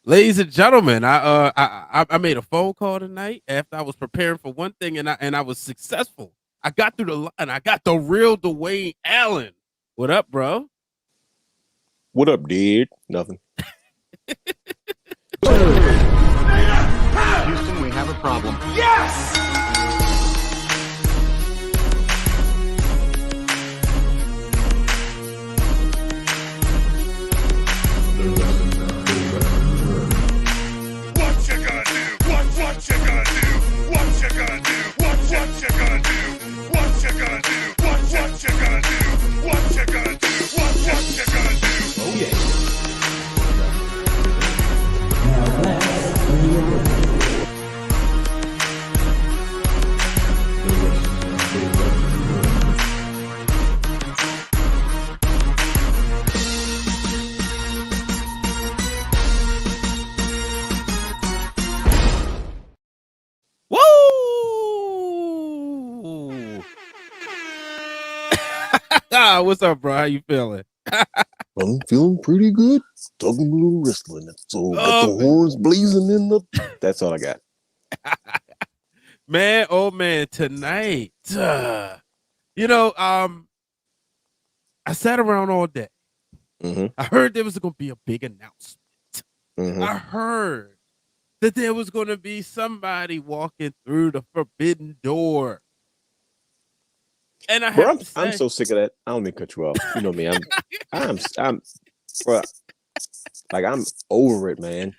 Ladies and gentlemen, I made a phone call tonight after I was preparing for one thing and I was successful. I got through the line. I got the real Dwayne Allen. What up, bro? What up, dude? Nothing. Houston, we have a problem. What you gonna do? What you gonna do? What you gonna do? What you gonna do? What you gonna do? What you gonna do? What you gonna do? What you gonna do? Oh, yeah. Woo! What's up, bro? How you feeling? I'm feeling pretty good. Talking a little wrestling. So got the Oh, horns blazing in the. That's all I got. man, oh man, tonight. I sat around all day. Mm-hmm. I heard there was gonna be a big announcement. Mm-hmm. I heard that there was going to be somebody walking through the forbidden door. And I Bro, have to say, I'm so sick of that. I don't mean to cut you off. You know me. Bro, like I'm over it, man.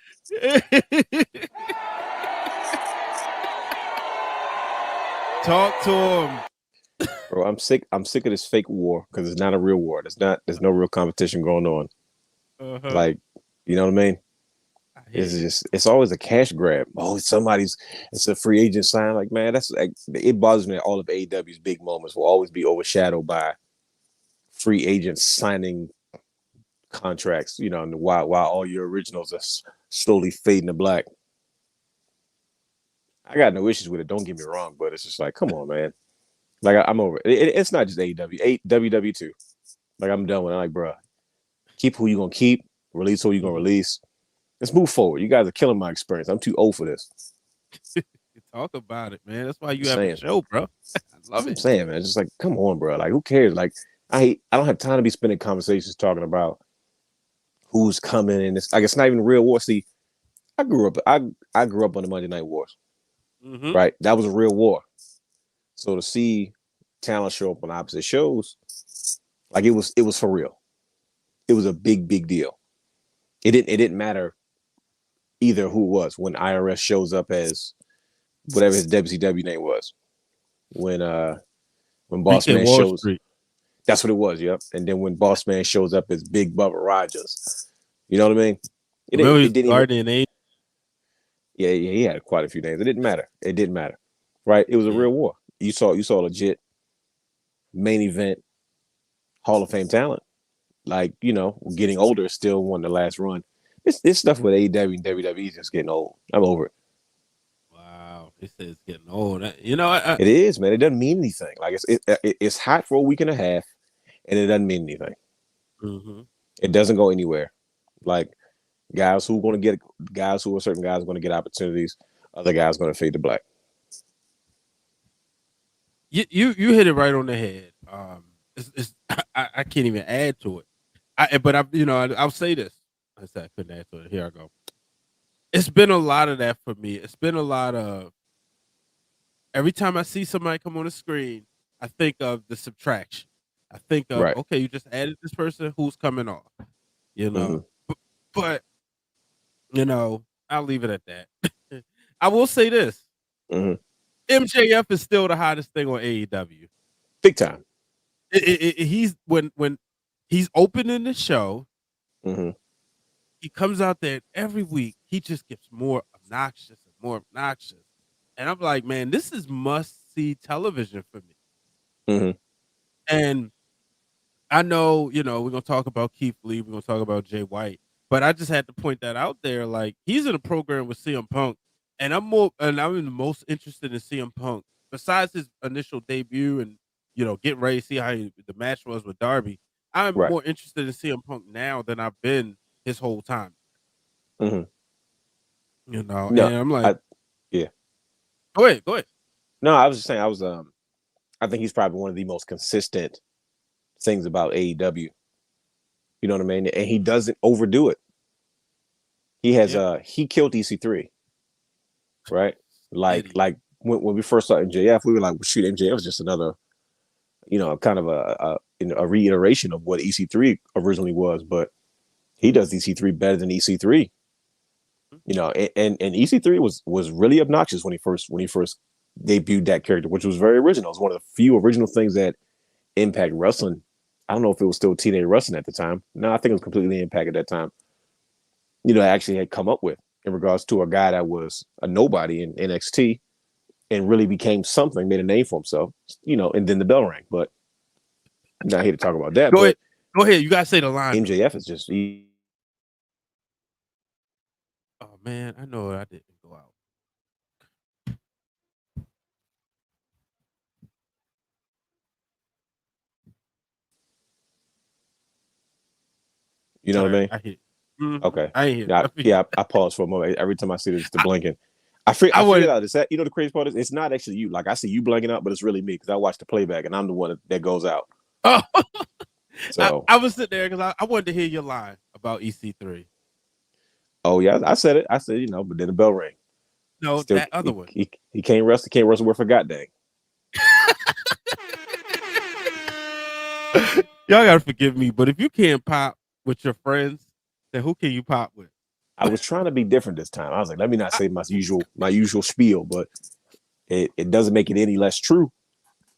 talk to him. Bro, I'm sick. I'm sick of this fake war because it's not a real war. There's no real competition going on. Uh-huh. Like, you know what I mean? It's always a cash grab. Oh, it's a free agent sign. Like, man, that's like, it bothers me that all of AEW's big moments will always be overshadowed by free agents signing contracts, you know, and while all your originals are slowly fading to black. I got no issues with it, don't get me wrong, but it's just like, come on, man. Like, I'm over it. It's not just AEW, WWE too. Like, I'm done with it. I'm like, bro, keep who you gonna keep, release who you gonna release. Let's move forward. You guys are killing my experience. I'm too old for this. Talk about it, man. That's why you Just have saying. a show, bro. I love I'm it. saying, man. Just like, come on, bro. Like, who cares? Like, I don't have time to be spending conversations talking about who's coming and it's like it's not even real war. See, I grew up on the Monday Night Wars. Mm-hmm. Right? That was a real war. So to see talent show up on opposite shows, like it was for real. It was a big deal. It didn't matter either who it was when IRS shows up as whatever his WCW name was. When Boss Man Wall shows, Street. that's what it was, yep. And then when Boss Man shows up as Big Bubba Rogers, you know what I mean? It Remember his didn't even. guardian angel? Yeah, he had quite a few names. It didn't matter. It didn't matter, right? It was a real war. You saw legit main event Hall of Fame talent. Like, you know, getting older, still won the last run. This stuff with AEW and WWE is just getting old. I'm over it. Wow, he says it's getting old. It is, man. It doesn't mean anything. Like it's hot for a week and a half, and it doesn't mean anything. Mm-hmm. It doesn't go anywhere. Like guys who are certain guys are going to get opportunities. Other guys are going to fade to black. You hit it right on the head. I can't even add to it. I'll say this. I said I couldn't add to it. Here I go. It's been a lot of that for me. It's been a lot of every time I see somebody come on the screen, I think of the subtraction. I think of Right. okay, you just added this person who's coming off. You know, but I'll leave it at that. I will say this. Mm-hmm. MJF is still the hottest thing on AEW. Big time. He's when he's opening the show, Mm-hmm. he comes out there every week. He just gets more obnoxious and more obnoxious, and I'm like, man, this is must see television for me. Mm-hmm. And I know, we're gonna talk about Keith Lee, we're gonna talk about Jay White, but I just had to point that out there. Like he's in a program with CM Punk, and I'm the most interested in CM Punk besides his initial debut and getting ready to see how the match was with Darby. I'm Right. more interested in CM Punk now than I've been his whole time. Mm-hmm. You know, No, and I'm like, yeah. go ahead, go ahead. No, I was just saying I think he's probably one of the most consistent things about AEW. You know what I mean? And he doesn't overdo it. He has Yeah. he killed EC3, right? Did he? Like when we first saw MJF, we were like, well, shoot, MJF was just another, kind of a reiteration of what EC3 originally was, but he does EC3 better than EC3. And EC3 was really obnoxious when he first debuted that character, which was very original. It was one of the few original things that Impact Wrestling. I don't know if it was still TNA Wrestling at the time. No, I think it was completely Impact at that time. Actually had come up with in regards to a guy that was a nobody in NXT and really became something, made a name for himself, and then the bell rang. But I'm not here to talk about that. Go but ahead. Go ahead. You gotta say the line. MJF is just Oh man, I know I didn't go out. you know what I mean? I hit. Okay. I ain't Yeah, hit. I pause for a moment every time I see this, the blinking. I figured out is that the crazy part is it's not actually you. Like I see you blanking out, but it's really me because I watch the playback and I'm the one that goes out. Oh, So I was sitting there because I wanted to hear your line about EC3. oh yeah, I said it. I said, but then the bell rang. No, Still, that other one. He can't wrestle. He can't wrestle with forgot dang. Y'all gotta forgive me, but if you can't pop with your friends, then who can you pop with? I was trying to be different this time. I was like, let me not say my usual spiel, but it doesn't make it any less true.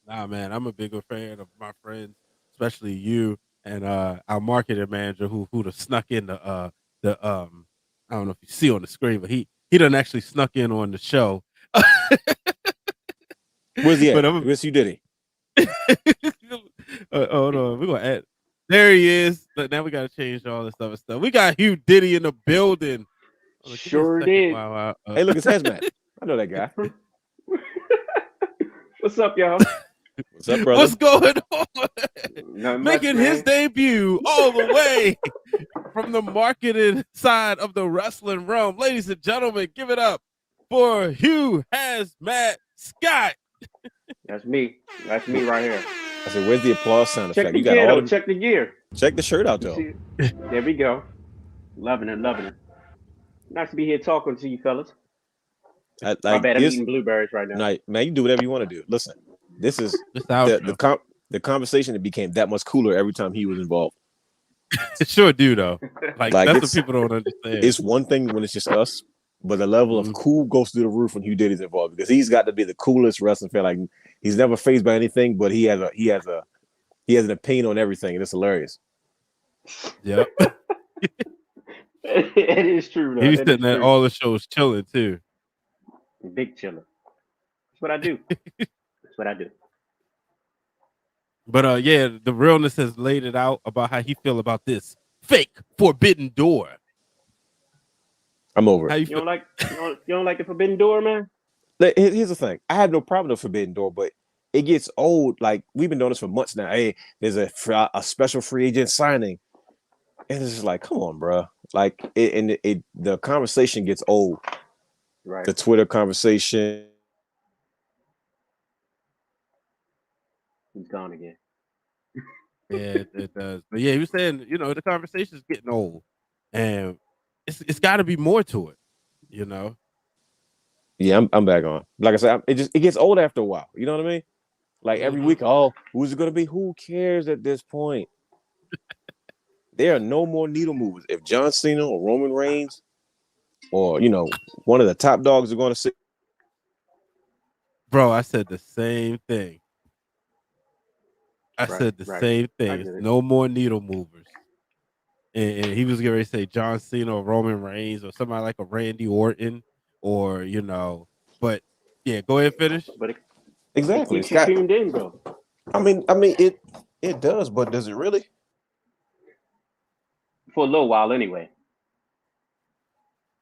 Nah, man, I'm a bigger fan of my friends, especially you and our marketing manager who have snuck in the I don't know if you see on the screen, but he done actually snuck in on the show. Where's he at? But Where's you did he? Hold on, we're gonna add. There he is. But now we gotta change all this other stuff. We got Hugh Diddy in the building. Sure did. Hey, look, it's Hazmat. I know that guy. What's up, y'all? What's up, brother? What's going on? Nothing much, Making man. his debut all the way from the marketing side of the wrestling realm. Ladies and gentlemen, give it up for Hugh Hazmat Scott. That's me. That's me right here. I said, where's the applause sound Check effect? the You got gear, all though. the Check the gear. check the shirt out You though. see it? There we go. Loving it, loving it. Nice to be here talking to you fellas. My bad, I'm eating blueberries right now. Man, you do whatever you want to do. Listen, this is the conversation that became that much cooler every time he was involved. It sure do though. Like that's what people don't understand. It's one thing when it's just us, but the level of cool goes through the roof when Hugh Diddy's involved because he's got to be the coolest wrestling fan. Like he's never fazed by anything, but he has an opinion on everything, and it's hilarious. Yep. It is true though. He's sitting at all the shows chilling too. Big chiller. That's what I do. That's what I do. But yeah, the realness has laid it out about how he feel about this fake forbidden door. I'm over it. You don't like the forbidden door, man? Here's the thing. I have no problem with forbidden door, but it gets old. Like we've been doing this for months now. Hey, there's a special free agent signing, and it's just like, come on, bro. Like the conversation gets old. Right. The Twitter conversation. He's gone again. Yeah, it does. But yeah, he was saying, the conversation is getting old, and it's got to be more to it, Yeah, I'm back on. Like I said, it gets old after a while. You know what I mean? Like every week, who's it gonna be? Who cares at this point? There are no more needle movers. If John Cena or Roman Reigns or one of the top dogs are going to sit. Bro, I said the same thing. I said the same thing. No more needle movers. And he was going to say John Cena or Roman Reigns or somebody like a Randy Orton or, but yeah, go ahead and finish. But exactly. It keeps you tuned in, though. I mean, it does, but does it really? For a little while, anyway.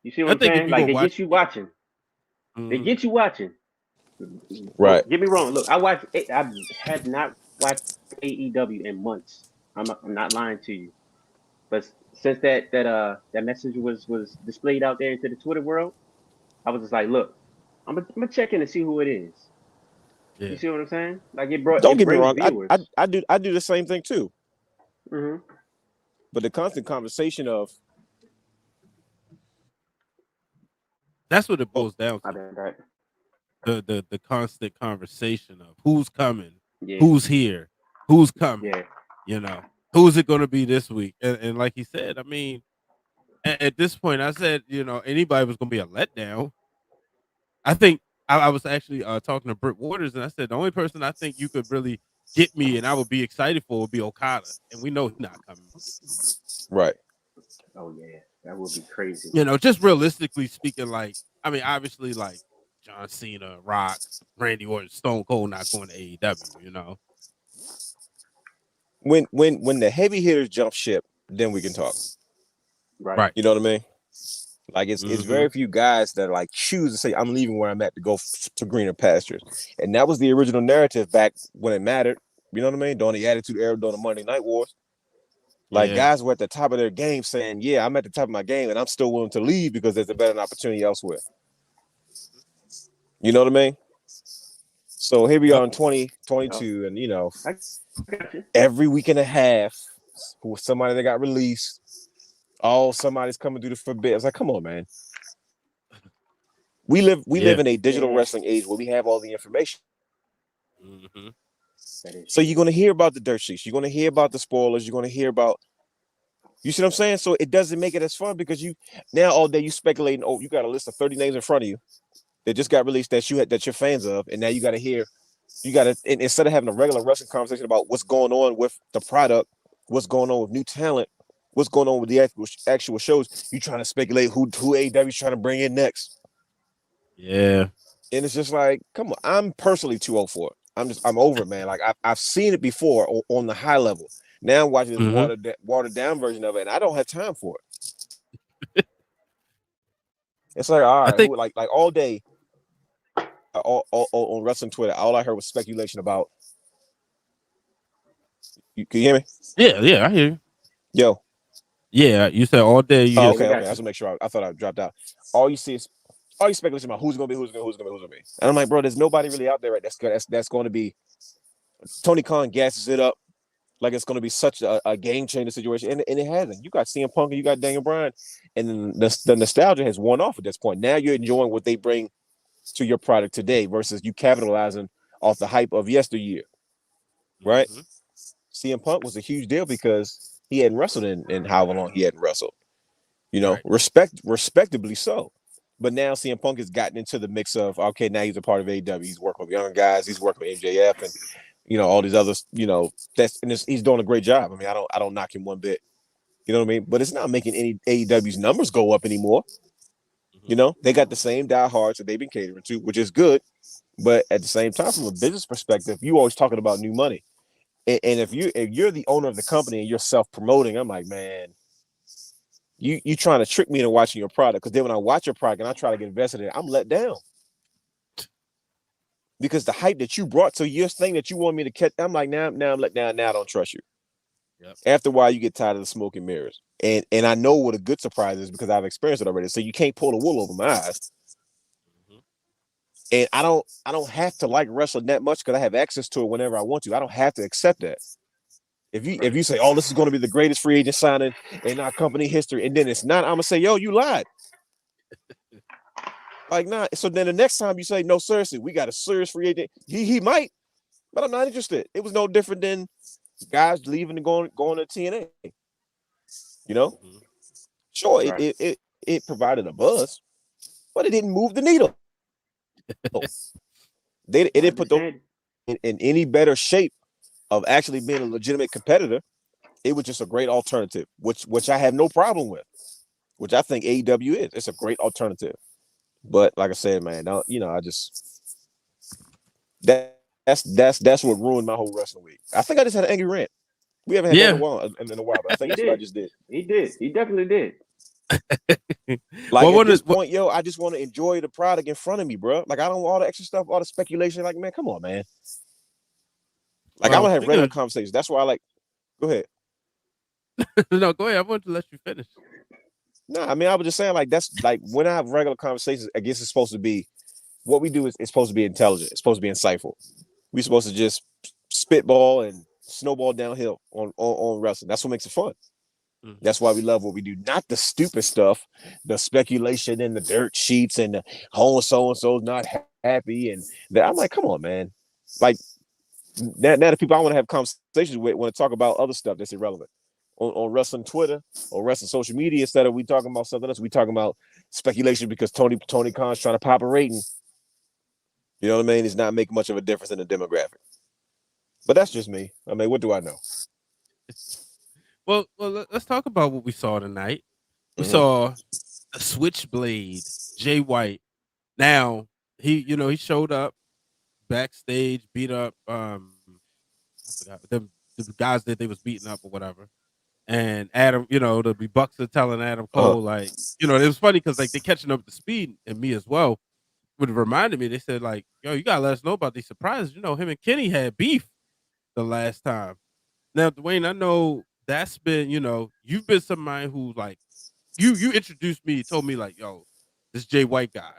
You see what I'm saying? Like, they get you watching. They get you watching. Right. Don't get me wrong. Look, I had not watched AEW in months. I'm not lying to you. But since that message was displayed out there into the Twitter world, I was just like, look, I'm gonna check in and see who it is. Yeah. You see what I'm saying? Like it Don't get me brings wrong. viewers. I do the same thing too. Mm-hmm. But the constant conversation of That's what it boils down I to. bet that. The constant conversation of who's coming, Yeah, who's here, who's coming, yeah. you know, who's it going to be this week? And like he said, I mean, at this point, I said, you know, anybody was going to be a letdown. I think I was actually talking to Britt Waters, and I said the only person I think you could really get me and I would be excited for would be Okada, and we know he's not coming. right. Oh yeah, that would be crazy. You know, just realistically speaking, like I mean, obviously, like John Cena, Rock, Randy Orton, Stone Cold not going to AEW. You know, When the heavy hitters jump ship, then we can talk. Right. right? You know what I mean? Like it's Mhm. very few guys that like choose to say I'm leaving where I'm at to go to greener pastures, and that was the original narrative back when it mattered. You know what I mean? During the Attitude Era, during the Monday Night Wars, like Yeah. guys were at the top of their game, saying, "Yeah, I'm at the top of my game, and I'm still willing to leave because there's a better opportunity elsewhere." You know what I mean? So here we are in 2022, and you know, I got you. every week and a half, who was somebody that got released. Oh, somebody's coming through the forbid. It's like, come on, man. We live Yeah. in a digital wrestling age where we have all the information. Mhm. That is So you're gonna hear about the dirt sheets, you're gonna hear about the spoilers, you're gonna hear about, you see what I'm saying? So it doesn't make it as fun because you now all day you speculating, oh, you got a list of 30 names in front of you that just got released that you're fans of, and now you gotta hear, instead of having a regular wrestling conversation about what's going on with the product, what's going on with new talent, what's going on with the actual shows, you trying to speculate who AEW's trying to bring in next. Yeah. And it's just like, come on, I'm personally too old for it. I'm over it, man. Like I've seen it before on the high level. Now I'm watching this Mhm. watered down version of it, and I don't have time for it. It's like, all I right, think. who like all day, all on wrestling Twitter, all I heard was speculation about. Can you hear me? Yeah. Yeah. I hear you. Yo. Yeah. You said all day. You Oh, hear we okay. got I you. just make sure. I thought I dropped out. All you see is all you speculation about who's gonna be, who's gonna be. And I'm like, bro, there's nobody really out there right that's going to be. Tony Khan gasses it up like it's going to be such a game changer situation, and it hasn't. You got CM Punk and you got Daniel Bryan, and then the nostalgia has worn off at this point. Now you're enjoying what they bring to your product today versus you capitalizing off the hype of yesteryear, right? Mhm. CM Punk was a huge deal because he hadn't wrestled in however long he hadn't wrestled. You know, Right. respectably so. But now CM Punk has gotten into the mix of, okay, now he's a part of AEW. He's working with younger guys. He's working with MJF and all these others. He's doing a great job. I mean, I don't knock him one bit. You know what I mean? But it's not making any AEW's numbers go up anymore. Mhm. You know, they got the same diehards that they've been catering to, which is good. But at the same time, from a business perspective, you always talking about new money. And if you're the owner of the company and you're self promoting, I'm like, man, you trying to trick me into watching your product, because then when I watch your product and I try to get invested in it, I'm let down because the hype that you brought to your thing that you want me to catch, I'm like, now I'm let down. Now I don't trust you. Yep. After a while, you get tired of the smoke and mirrors, and I know what a good surprise is because I've experienced it already. So you can't pull the wool over my eyes, Mhm. and I don't have to like wrestling that much because I have access to it whenever I want to. I don't have to accept that. If you say, oh, this is going to be the greatest free agent signing in our company history, and then it's not, I'm gonna say, yo, you lied. Like, nah. So then the next time you say, no, seriously, we got a serious free agent. He might, but I'm not interested. It was no different than guys leaving and going to TNA. You know, Mhm. sure, Right. it provided a buzz, but it didn't move the needle. It I didn't put them understand. in any better shape of actually being a legitimate competitor. It was just a great alternative, which I have no problem with. Which I think AEW is. It's a great alternative. But like I said, man, I just that's what ruined my whole wrestling week. I think I just had an angry rant. We haven't had that Yeah. in a while, but I think He that's what I did. just did. He did. He definitely did. Like Well, at one this is point, yo, I just want to enjoy the product in front of me, bro. Like I don't want all the extra stuff, all the speculation. Like, man, come on, man. Like I want to have speaking regular of conversations. That's why I like. Go ahead. no, go ahead. I wanted to let you finish. No, I mean, I was just saying, like, that's like when I have regular conversations, I guess it's supposed to be what we do is it's supposed to be intelligent. It's supposed to be insightful. We're supposed to just spitball and snowball downhill on wrestling. That's what makes it fun. Mhm. That's why we love what we do. Not the stupid stuff, the speculation and the dirt sheets and the whole so and so's not happy. And I'm like, come on, man. Like now the people I want to have conversations with want to talk about other stuff that's irrelevant. On wrestling Twitter or wrestling social media, instead of we talking about something else, we talking about speculation because Tony Khan's trying to pop a rating. You know what I mean? It's not making much of a difference in the demographic. But that's just me. I mean, what do I know? Well, let's talk about what we saw tonight. We Mhm. saw the Switchblade, Jay White. Now he showed up backstage, beat up I forgot the guys that they was beating up or whatever. And Adam, the Bucks are telling Adam Uh-huh. Cole, like, it was funny because like they catching up to speed and me as well. Would have reminded me, they said, like, yo, you gotta let us know about these surprises. Him and Kenny had beef the last time. Now, Dwayne, I know that's been, you've been somebody who like you introduced me, told me like, yo, this Jay White guy,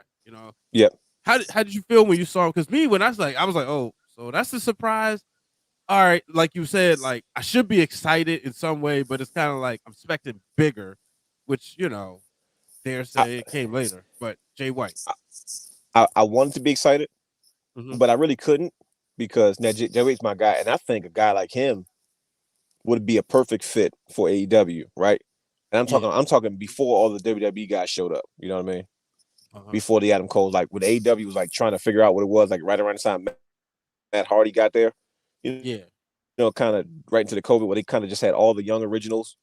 Yep. How did you feel when you saw him? Because me, when I was like, oh, so that's a surprise. All right, like you said, like I should be excited in some way, but it's kind of like I'm expecting bigger, which dare I, say it came later. But Jay White, I wanted to be excited, Mhm. but I really couldn't because now Jay White's my guy, and I think a guy like him would be a perfect fit for AEW, right? And Yeah, I'm talking before all the WWE guys showed up. You know what I mean? uh-huh. Before the Adam Cole, like when AEW was like trying to figure out what it was, like right around the time Matt Hardy got there, you Yeah, kind of right into the COVID where they kind of just had all the young originals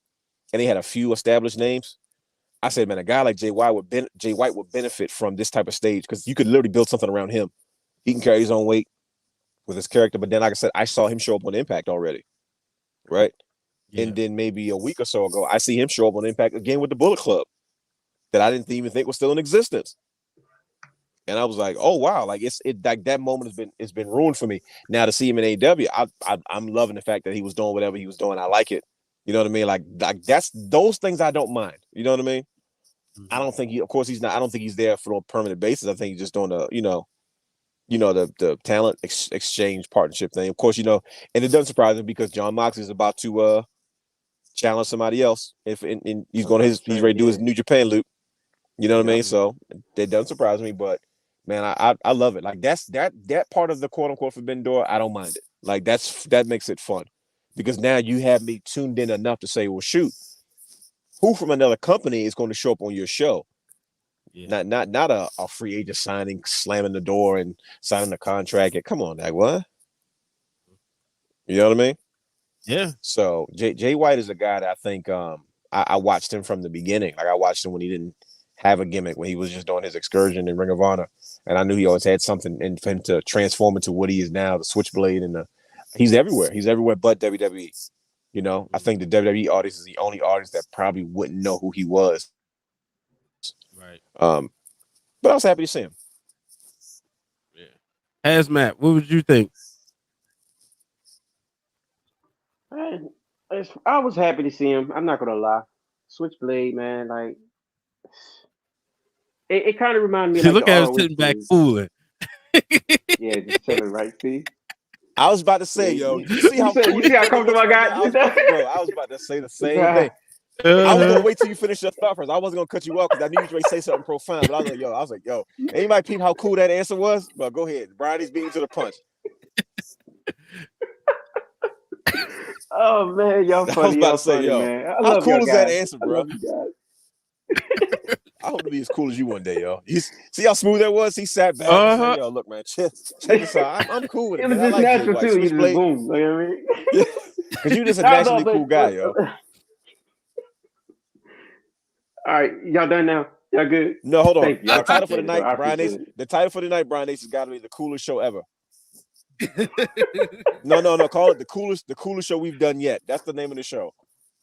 and they had a few established names. I said, man, a guy like Jay White would benefit from this type of stage because you could literally build something around him. He can carry his own weight with his character, but then, like I said, I saw him show up on Impact already, right? yeah, And then maybe a week or so ago, I see him show up on Impact again with the Bullet Club that I didn't even think was still in existence. And I was like, oh wow, like it like that moment has been ruined for me. Now to see him in AEW, I'm loving the fact that he was doing whatever he was doing. I like it. You know what I mean? Like that's those things I don't mind. You know what I mean? I Mhm. don't think of course he's not. I don't think he's there for a permanent basis. I think he's just doing the the talent exchange partnership thing. Of course, and it doesn't surprise me because John Moxley is about to challenge somebody else. If and he's going he's ready to do his New Japan loop. You know what I mean? So it doesn't surprise me, but man, I love it. Like that part of the quote unquote forbidden door, I don't mind it. Like that makes it fun because now you have me tuned in enough to say, well, shoot, who from another company is going to show up on your show? yeah, Not a free agent signing, slamming the door and signing the contract. And come on, like what? You know what I mean? yeah. So Jay White is a guy that I think I watched him from the beginning. Like I watched him when he didn't have a gimmick, when he was just doing his excursion in Ring of Honor, and I knew he always had something in for him to transform into what he is now, the Switchblade, and he's everywhere. He's everywhere but WWE. I think the WWE audience is the only audience that probably wouldn't know who he was. Right. But I was happy to see him. Yeah. Hazmat, what would you think? I was happy to see him. I'm not gonna lie. Switchblade, man, like it kind of reminded me of See, like the look at him ROH sitting back days. fooling. Yeah, just chilling, right? See, I was about to say, yeah, yo, you see how cool you this see how nigga looks comfortable I right there? got? I was about to say the same thing. I was gonna wait till you finish your thought first. I wasn't gonna cut you off because I knew you were ready to say something profound. But I was like, yo, anybody peep how cool that answer was? But go ahead. Brian beating to the punch. Oh man, y'all I was funny, about to say, yo, man. I how love cool y'all is that guys. answer, I bro? love you guys. I hope to be as cool as you one day, yo. See how smooth that was? He sat back and said, yo, look, man, check this out. I'm cool with it, It was man. I just like Jay natural White. too. You just Switchblade. boom. You know what I mean? Yeah. Because you're just a No, naturally cool guy, yo. All right, y'all done now? Y'all good? No, hold on. Thank you. I The title for the appreciate it, though. night, I Brian appreciate Ace. it. The title for the night, Brian Ace, has got to be the coolest show ever. No. Call it the coolest show we've done yet. That's the name of the show.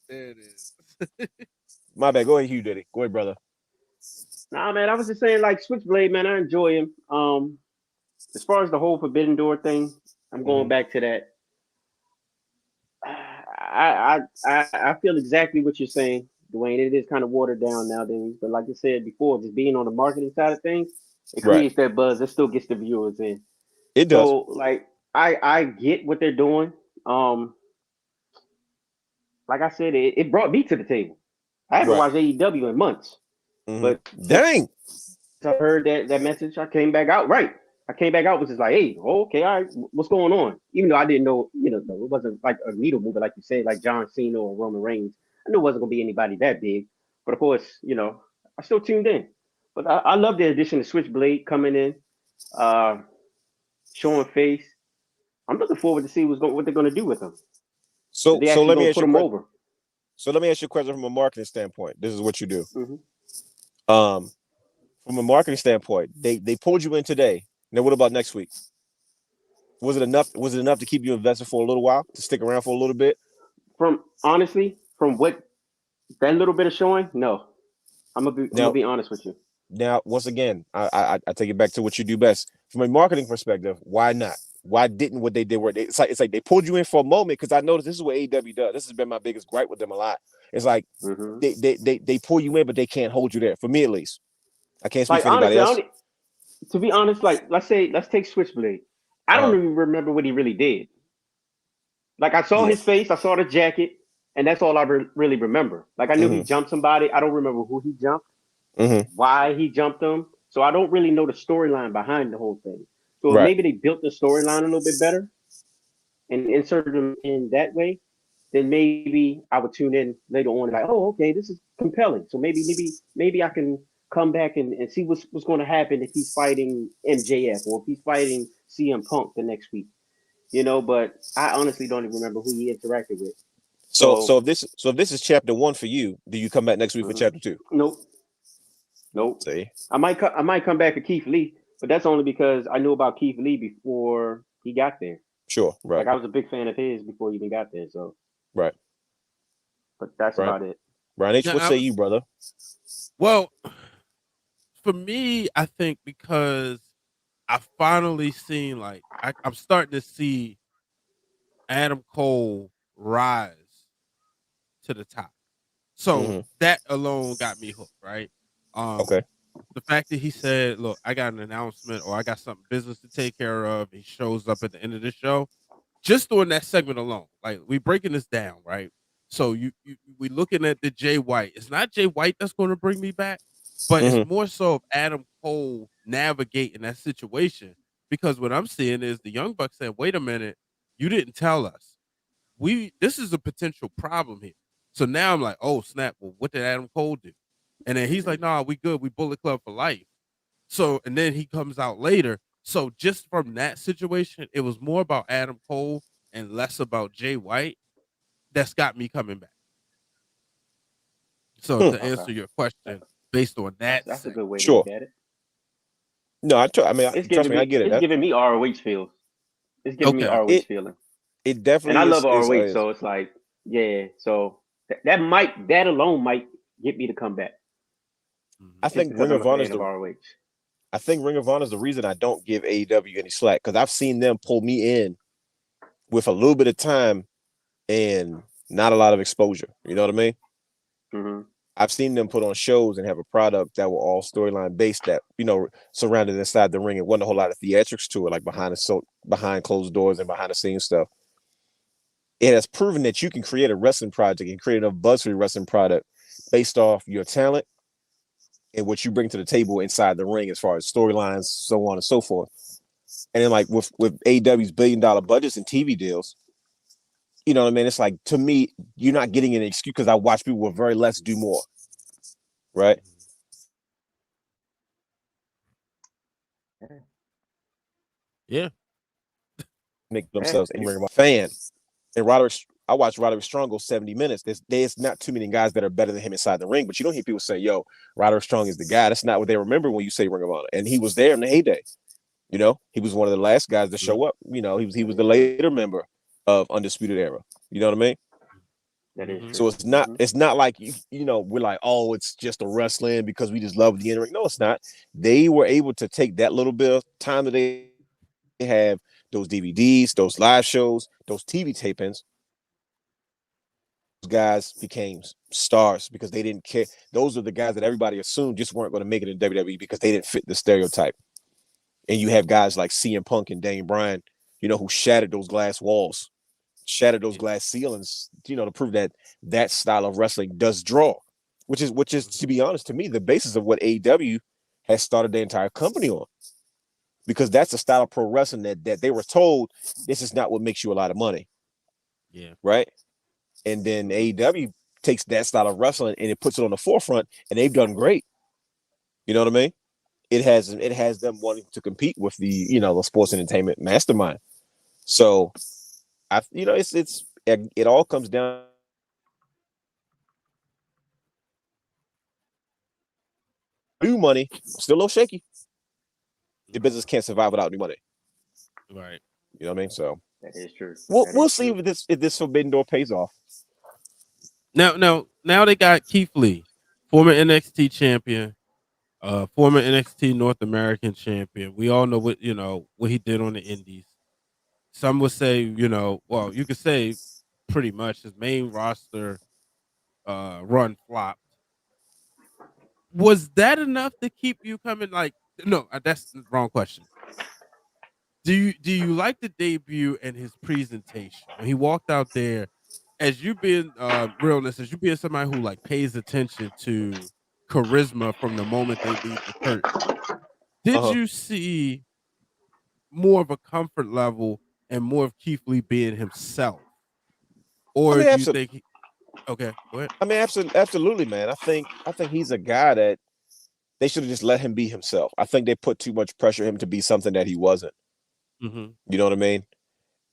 There it is. My bad. Go ahead, Hugh Diddy. Go ahead, brother. Nah, man, I was just saying, like Switchblade, man, I enjoy him. As far as the whole Forbidden Door thing, I'm going back to that. I feel exactly what you're saying. Dwayne. It is kind of watered down nowadays, but like I said before, just being on the marketing side of things, it Right. creates that buzz. It still gets the viewers in. It does. So like I get what they're doing. Um, like I said, it brought me to the table. I haven't Right. watched AEW in months, but Dang. I heard that message. I came back out right. I came back out was just like, hey, okay, all right, what's going on? Even though I didn't know, it wasn't like a needle mover like you said, like John Cena or Roman Reigns. I knew it wasn't gonna be anybody that big, but of course, I still tuned in. But I love the addition of Switchblade coming in, uh, showing face. I'm looking forward to see what they're gonna do with him. So They so actually let me gonna ask put you a him question. over. So let me ask you a question from a marketing standpoint. This is what you do. Mm-hmm. From a marketing standpoint, they pulled you in today. Now what about next week? Was it enough? Was it enough to keep you invested for a little while, to stick around for a little bit? From what that little bit of showing, no. I'm gonna be honest with you. Now, once again, I take it back to what you do best. From a marketing perspective, why not? Why didn't what they did work? It's like they pulled you in for a moment, because I noticed this is what AEW does. This has been my biggest gripe with them a lot. It's like Mm-hmm. they pull you in, but they can't hold you there. For me, at least, I can't speak Like for anybody honestly, else. to be honest, like let's take Switchblade. I don't even remember what he really did. Like I saw Yeah. his face, I saw the jacket, and that's all I really remember. Like I knew he jumped somebody. I don't remember who he jumped, why he jumped them. So I don't really know the storyline behind the whole thing. So if Right. maybe they built the storyline a little bit better and inserted him in that way, then maybe I would tune in later on and like, oh, okay, this is compelling. So maybe I can come back and see what's going to happen if he's fighting MJF or if he's fighting CM Punk the next week. But I honestly don't even remember who he interacted with. So if this is chapter 1 for you, do you come back next week for chapter 2? Nope. See? I might come back for Keith Lee, but that's only because I knew about Keith Lee before he got there. Sure, right. Like I was a big fan of his before he even got there. So right. But that's about it. Brian H, what say you, brother? Well, for me, I think because I finally seen I'm starting to see Adam Cole rise to the top. So that alone got me hooked, right? Okay. The fact that he said, look, I got an announcement or I got something business to take care of. He shows up at the end of the show. Just doing that segment alone, like we breaking this down, right? So we looking at the Jay White. It's not Jay White that's going to bring me back, but it's more so of Adam Cole navigating that situation. Because what I'm seeing is the Young Bucks saying, wait a minute, you didn't tell us. This is a potential problem here. So now I'm like, oh snap, well, what did Adam Cole do? And then he's like, nah, we good. We Bullet Club for life. So, and then he comes out later. So just from that situation, it was more about Adam Cole and less about Jay White. That's got me coming back. So to answer your question, based on that, that's a good way to look at it. No, I mean, trust me, I get it. It's giving me ROH feels. It's giving me ROH feeling. It definitely. And I love ROH, so it's like, yeah. So that alone might get me to come back. I think Ring of Honor is ROH. I think Ring of Honor is the reason I don't give AEW any slack, because I've seen them pull me in with a little bit of time and not a lot of exposure. You know what I mean? Mm-hmm. I've seen them put on shows and have a product that were all storyline based, that, surrounded inside the ring. It wasn't a whole lot of theatrics to it, like behind closed doors and behind the scenes stuff. It has proven that you can create a wrestling project and create a buzz for your wrestling product based off your talent and what you bring to the table inside the ring as far as storylines, so on and so forth. And then like with AEW's $1 billion budgets and TV deals, you know what I mean? It's like, to me, you're not getting an excuse, because I watch people with very less do more. Right? Yeah. Make themselves in ring of fan. And I watched Roderick Strong go 70 minutes. There's not too many guys that are better than him inside the ring, but you don't hear people say, yo, Roderick Strong is the guy. That's not what they remember when you say Ring of Honor. And he was there in the heyday. He was one of the last guys to show up. He was the later member of Undisputed Era. You know what I mean? That is true. So it's not like we're like, oh, it's just a wrestling because we just love the in-ring. No, it's not. They were able to take that little bit of time that they have, those DVDs, those live shows, those TV tapings, guys became stars because they didn't care. Those are the guys that everybody assumed just weren't going to make it in WWE because they didn't fit the stereotype. And you have guys like CM Punk and Daniel Bryan, who shattered those glass walls, shattered those glass ceilings, to prove that that style of wrestling does draw, which is to be honest, to me, the basis of what AEW has started the entire company on. Because that's the style of pro wrestling that they were told this is not what makes you a lot of money. Yeah. Right. And then AEW takes that style of wrestling and it puts it on the forefront, and they've done great. You know what I mean? It has them wanting to compete with the sports entertainment mastermind. So it all comes down new money, still a little shaky. The business can't survive without new money. Right. You know what I mean? So That is true. we'll see if this forbidden door pays off. Now they got Keith Lee, former NXT champion, former NXT North American champion. We all know what he did on the Indies. Some would say, well, you could say pretty much his main roster run flopped. Was that enough to keep you coming? Like, no, that's the wrong question. Do you like the debut and his presentation when he walked out there? As you being realness, as you being somebody who like pays attention to charisma from the moment they leave the curtain, did Uh-huh. you see more of a comfort level and more of Keith Lee being himself, I or mean, do you absolutely. think? Okay, go ahead. I mean, absolutely, man. I think he's a guy that they should have just let him be himself. I think they put too much pressure on him to be something that he wasn't. Mm-hmm. You know what I mean?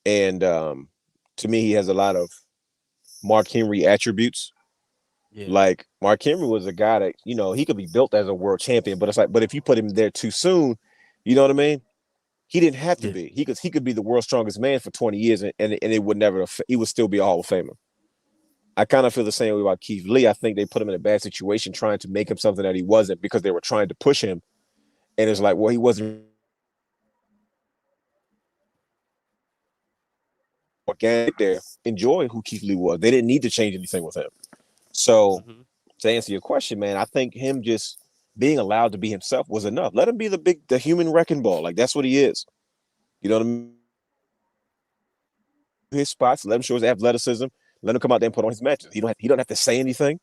And to me, he has a lot of Mark Henry attributes. Yeah, Like Mark Henry was a guy that he could be built as a world champion, but it's like, but if you put him there too soon, you know what I mean? He didn't have to yeah, be. He could be the world's strongest man for 20 years, and it would never. He would still be a Hall of Famer. I kind of feel the same way about Keith Lee. I think they put him in a bad situation trying to make him something that he wasn't because they were trying to push him, and it's like, well, he wasn't organic there. Enjoy who Keith Lee was. They didn't need to change anything with him. So mm-hmm. to answer your question, man, I think him just being allowed to be himself was enough. Let him be the human wrecking ball. Like that's what he is. You know what I mean? His spots, let him show his athleticism, let him come out there and put on his matches. He don't have to say anything.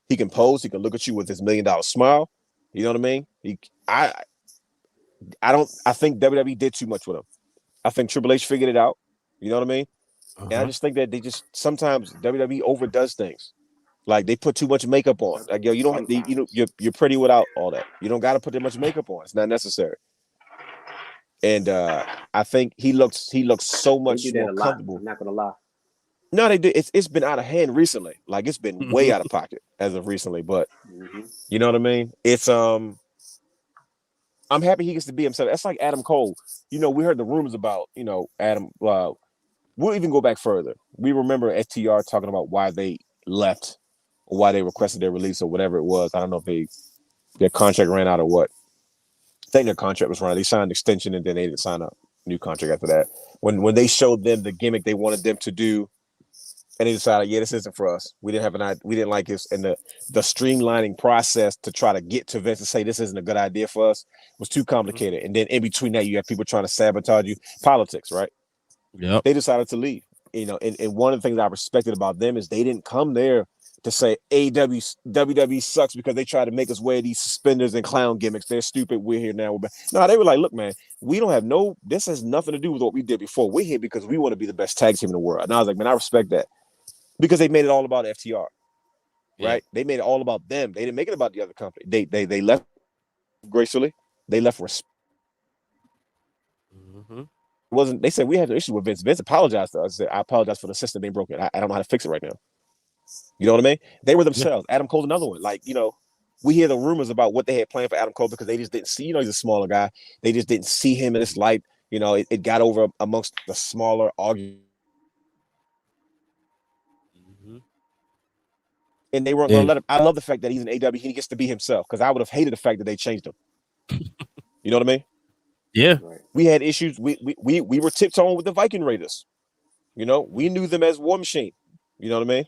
He can pose, he can look at you with his $1 million smile. You know what I mean? I think WWE did too much with him. I think Triple H figured it out. You know what I mean? And I Uh-huh. just think that they just sometimes WWE overdoes things. Like they put too much makeup on. Like yo, you don't have to, you're pretty without all that. You don't got to put that much makeup on. It's not necessary. And I think he looks so They much do that more a lot. comfortable. I'm not gonna lie. No, they do. It's been out of hand recently. Like it's been way out of pocket as of recently. But Mm-hmm. you know what I mean? It's I'm happy he gets to be himself. That's like Adam Cole. We heard the rumors about Adam. We'll even go back further. We remember STR talking about why they left or why they requested their release or whatever it was. I don't know if their contract ran out or what. I think their contract was running. They signed an extension and then they didn't sign a new contract after that. When they showed them the gimmick they wanted them to do, and they decided, yeah, this isn't for us. We didn't like this, and the streamlining process to try to get to Vince and say this isn't a good idea for us was too Mhm. complicated. And then in between that, you have people trying to sabotage you. Politics, right? Yep. They decided to leave. And one of the things I respected about them is they didn't come there to say WWE sucks because they try to make us wear these suspenders and clown gimmicks. They're stupid. We're here now. No, they were like, look, man, we don't have this has nothing to do with what we did before. We're here because we want to be the best tag team in the world. And I was like, man, I respect that because they made it all about FTR, Yeah. right? They made it all about them. They didn't make it about the other company. They left gracefully. They left respect. Mm-hmm. They said we had an issue with Vince. Vince apologized to us. I said, I apologize for the system being broken. I don't know how to fix it right now. You know what I mean? They were Yeah. themselves. Adam Cole's another one. Like, we hear the rumors about what they had planned for Adam Cole because they just didn't see, he's a smaller guy. They just didn't see him in this light. It got over amongst the smaller arguments. Mm-hmm. And they weren't going to And let him. I love the fact that he's an AW. He gets to be himself because I would have hated the fact that they changed him. You know what I mean? yeah, Right. We had issues. We were tiptoeing with the Viking Raiders. We knew them as War Machine. You know what I mean?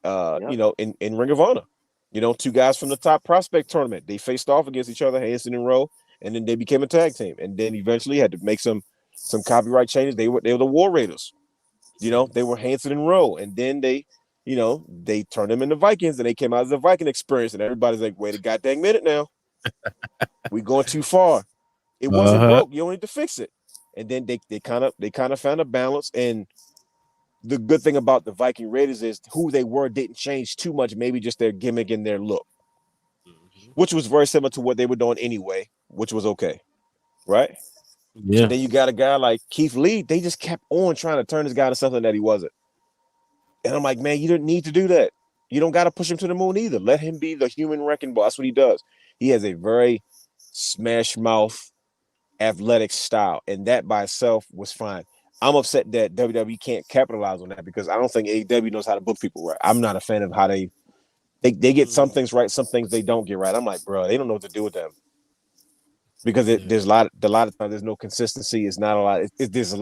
you know, in Ring of Honor. You know, two guys from the top prospect tournament. They faced off against each other, Hanson and Rowe, and then they became a tag team. And then eventually had to make some copyright changes. They were the War Raiders. You know, they were Hanson and Rowe, and then they, you know, they turned them into Vikings, and they came out as a Viking experience, and everybody's like, "Wait a goddamn minute now, we going too far. It wasn't broke. You don't need to fix it." And then they kind of found a balance. And the good thing about the Viking Raiders is who they were didn't change too much. Maybe just their gimmick and their look, which was very similar to what they were doing anyway, which was okay, right? Yeah. And then you got a guy like Keith Lee. They just kept on trying to turn this guy to something that he wasn't. And I'm like, man, you didn't need to do that. You don't got to push him to the moon either. Let him be the human wrecking ball. That's what he does. He has a very smash mouth, athletic style, and that by itself was fine. I'm upset that WWE can't capitalize on that because I don't think AEW knows how to book people right. I'm not a fan of how they get some things right, some things they don't get right. I'm like, bro, they don't know what to do with them. Because there's a lot of times there's no consistency. It's not a lot. It's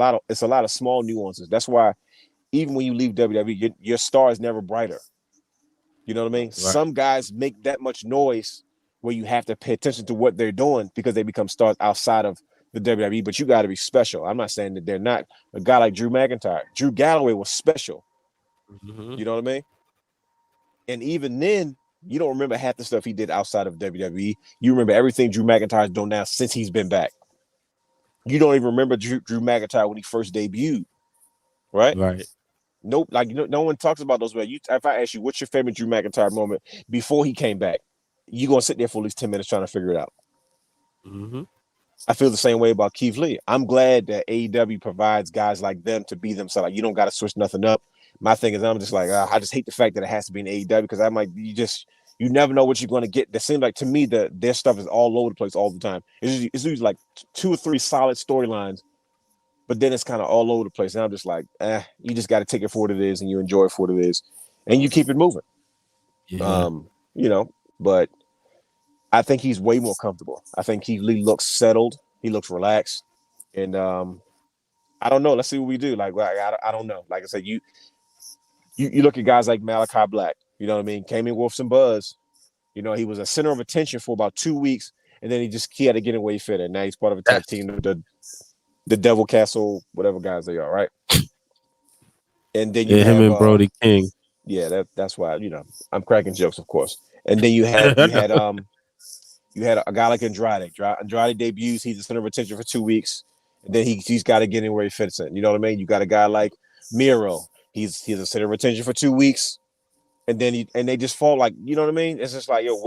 a lot of small nuances. That's why even when you leave WWE, your star is never brighter. You know what I mean? Right. Some guys make that much noise where you have to pay attention to what they're doing because they become stars outside of the WWE. But you got to be special. I'm not saying that they're not. A guy like Drew McIntyre, Drew Galloway was special. You know what I mean? And even then, you don't remember half the stuff he did outside of WWE. You remember everything Drew McIntyre's done now since he's been back. You don't even remember Drew McIntyre when he first debuted, right? Right. Nope. Like no one talks about those. If I ask you what's your favorite Drew McIntyre moment before he came back, you're gonna sit there for at least 10 minutes trying to figure it out. I feel the same way about Keith Lee. I'm glad that AEW provides guys like them to be themselves. Like, you don't got to switch nothing up. My thing is, I'm just like, I just hate the fact that it has to be an AEW because I'm like, you never know what you're going to get. It seems like to me that their stuff is all over the place all the time. It's usually like 2 or 3 solid storylines, but then it's kind of all over the place. And I'm just like, you just got to take it for what it is and you enjoy it for what it is and you keep it moving. Yeah. You know, but I think he's way more comfortable. I think Keith Lee looks settled. He looks relaxed. And I don't know. Let's see what we do. Like, I don't know. Like I said, you look at guys like Malachi Black, you know what I mean? Came in with some buzz. You know, he was a center of attention for about 2 weeks, and then he had to get away fit. And now he's part of a tag team, the Devil Castle, whatever guys they are, right? And then you have him and Brody King. Yeah, that's why, you know, I'm cracking jokes, of course. And then you had a guy like Andrade. Andrade debuts, he's a center of attention for 2 weeks, and then he's got to get in where he fits in. You know what I mean? You got a guy like Miro. He's a center of attention for 2 weeks, and then they just fall, like, you know what I mean? It's just like, yo,